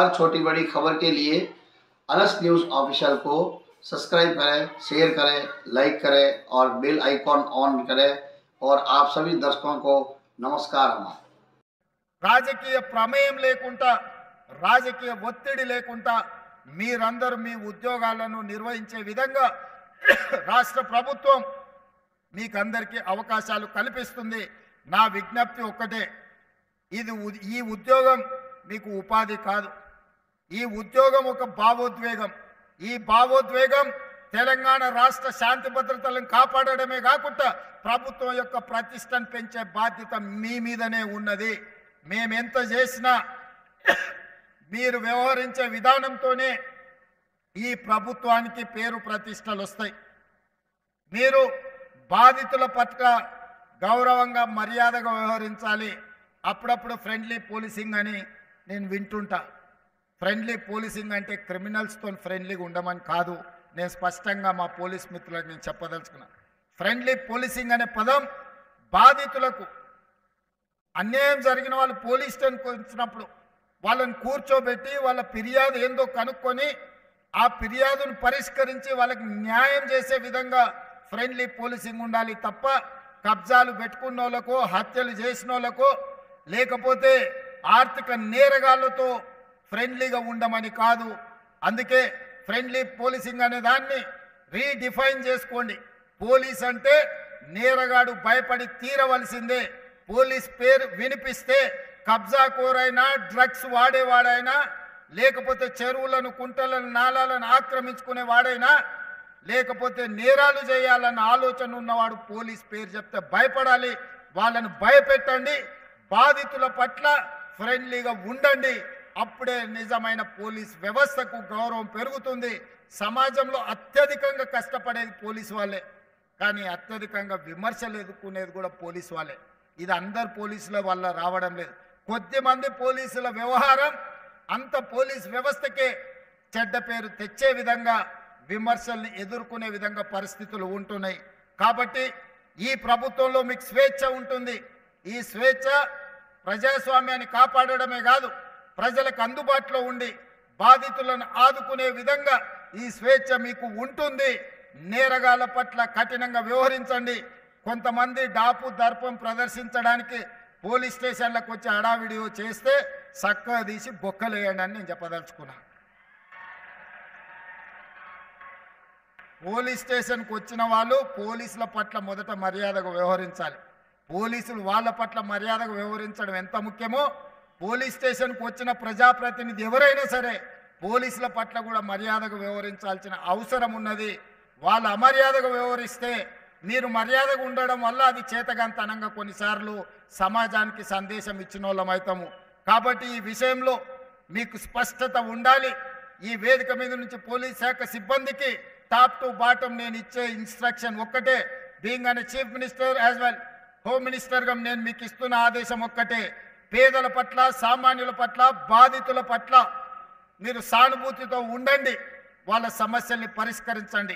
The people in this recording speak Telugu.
हर छोटी बड़ी खबर के लिए अनस न्यूज़ ऑफिशियल को सब्सक्राइब करें, शेयर करें, लाइक करें और बेल आइकॉन ऑन करें। और आप सभी दर्शकों को नमस्कार। हमारा రాజకీయ ప్రమేయం లేకుండా రాజకీయ ఒత్తిడి లేకుండా మీరందరూ మీ ఉద్యోగాలను నిర్వహించే విధంగా రాష్ట్ర ప్రభుత్వం మీకందరికీ అవకాశాలు కల్పిస్తుంది। నా విజ్ఞప్తి ఒక్కటే, ఈ ఉద్యోగం మీకు ఉపాధి కాదు, ఈ ఉద్యోగం ఒక భావోద్వేగం। ఈ భావోద్వేగం తెలంగాణ రాష్ట్ర శాంతి భద్రతలను కాపాడడమే కాకుండా ప్రభుత్వం యొక్క ప్రతిష్టను పెంచే బాధ్యత మీ మీదనే ఉన్నది। మేమెంత చేసినా మీరు వ్యవహరించే విధానంతోనే ఈ ప్రభుత్వానికి పేరు ప్రతిష్టలు వస్తాయి। మీరు బాధితుల పట్ల గౌరవంగా మర్యాదగా వ్యవహరించాలి। అప్పుడప్పుడు ఫ్రెండ్లీ పోలీసింగ్ అని నేను వింటుంటా। ఫ్రెండ్లీ పోలీసింగ్ అంటే క్రిమినల్స్తో ఫ్రెండ్లీగా ఉండమని కాదు, నేను స్పష్టంగా మా పోలీస్ మిత్రులకు నేను చెప్పదలుచుకున్నా। ఫ్రెండ్లీ పోలీసింగ్ అనే పదం బాధితులకు, అన్యాయం జరిగిన వాళ్ళు పోలీస్ స్టేషన్కి వచ్చినప్పుడు వాళ్ళని కూర్చోబెట్టి వాళ్ళ ఫిర్యాదు ఏందో కనుక్కొని ఆ ఫిర్యాదును పరిష్కరించి వాళ్ళకి న్యాయం చేసే విధంగా ఫ్రెండ్లీ పోలీసింగ్ ఉండాలి తప్ప కబ్జాలు పెట్టుకున్న వాళ్ళకో, హత్యలు చేసిన వాళ్ళకో, లేకపోతే ఆర్థిక నేరగాళ్లతో ఫ్రెండ్లీగా ఉండమని కాదు। అందుకే ఫ్రెండ్లీ పోలీసింగ్ అనే దాన్ని రీడిఫైన్ చేసుకోండి। పోలీస్ అంటే నేరగాడు భయపడి తీరవలసిందే। పోలీస్ పేరు వినిపిస్తే కబ్జాకోరైనా, డ్రగ్స్ వాడేవాడైనా, లేకపోతే చెరువులను, కుంటలను, నాలాలను ఆక్రమించుకునే వాడైనా, లేకపోతే నేరాలు చేయాలన్న ఆలోచన ఉన్నవాడు పోలీస్ పేరు చెప్తే భయపడాలి। వాళ్ళను భయపెట్టండి, బాధితుల పట్ల ఫ్రెండ్లీగా ఉండండి। అప్పుడే నిజమైన పోలీస్ వ్యవస్థకు గౌరవం పెరుగుతుంది। సమాజంలో అత్యధికంగా కష్టపడేది పోలీసు వాళ్ళే, కానీ అత్యధికంగా విమర్శలు ఎదుర్కొనేది కూడా పోలీసు వాళ్ళే। ఇది అందరు పోలీసుల వల్ల రావడం లేదు, కొద్దిమంది పోలీసుల వ్యవహారం అంత పోలీస్ వ్యవస్థకే చెడ్డ పేరు తెచ్చే విధంగా, విమర్శల్ని ఎదుర్కొనే విధంగా పరిస్థితులు ఉంటున్నాయి। కాబట్టి ఈ ప్రభుత్వంలో మీకు స్వేచ్ఛ ఉంటుంది। ఈ స్వేచ్ఛ ప్రజాస్వామ్యాన్ని కాపాడడమే కాదు, ప్రజలకు అందుబాటులో ఉండి బాధితులను ఆదుకునే విధంగా ఈ స్వేచ్ఛ మీకు ఉంటుంది। నేరగాళ్ల పట్ల కఠినంగా వ్యవహరించండి। కొంతమంది డాపు దర్పం ప్రదర్శించడానికి పోలీస్ స్టేషన్లకు వచ్చి హడావిడియో చేస్తే చక్కగా తీసి బొక్కలేయండి అని నేను చెప్పదలుచుకున్నా। పోలీస్ స్టేషన్కి వచ్చిన వాళ్ళు పోలీసుల పట్ల మొదట మర్యాదగా వ్యవహరించాలి। పోలీసులు వాళ్ళ పట్ల మర్యాదగా వ్యవహరించడం ఎంత ముఖ్యమో, పోలీస్ స్టేషన్కి వచ్చిన ప్రజాప్రతినిధి ఎవరైనా సరే పోలీసుల పట్ల కూడా మర్యాదగా వ్యవహరించాల్సిన అవసరం ఉన్నది। వాళ్ళు అమర్యాదగా వ్యవహరిస్తే మీరు మర్యాదగా ఉండడం వల్ల అది చేతగాంతనంగా కొన్నిసార్లు సమాజానికి సందేశం ఇచ్చిన వాళ్ళం అవుతాము। కాబట్టి ఈ విషయంలో మీకు స్పష్టత ఉండాలి। ఈ వేదిక మీద నుంచి పోలీస్ శాఖ సిబ్బందికి టాప్ టు బాటం నేను ఇచ్చే ఇన్స్ట్రక్షన్ ఒక్కటే, బీయింగ్ అనే chief minister as well home మినిస్టర్గా నేను మీకు ఇస్తున్న ఆదేశం ఒక్కటే, పేదల పట్ల, సామాన్యుల పట్ల, బాధితుల పట్ల మీరు సానుభూతితో ఉండండి, వాళ్ళ సమస్యల్ని పరిష్కరించండి।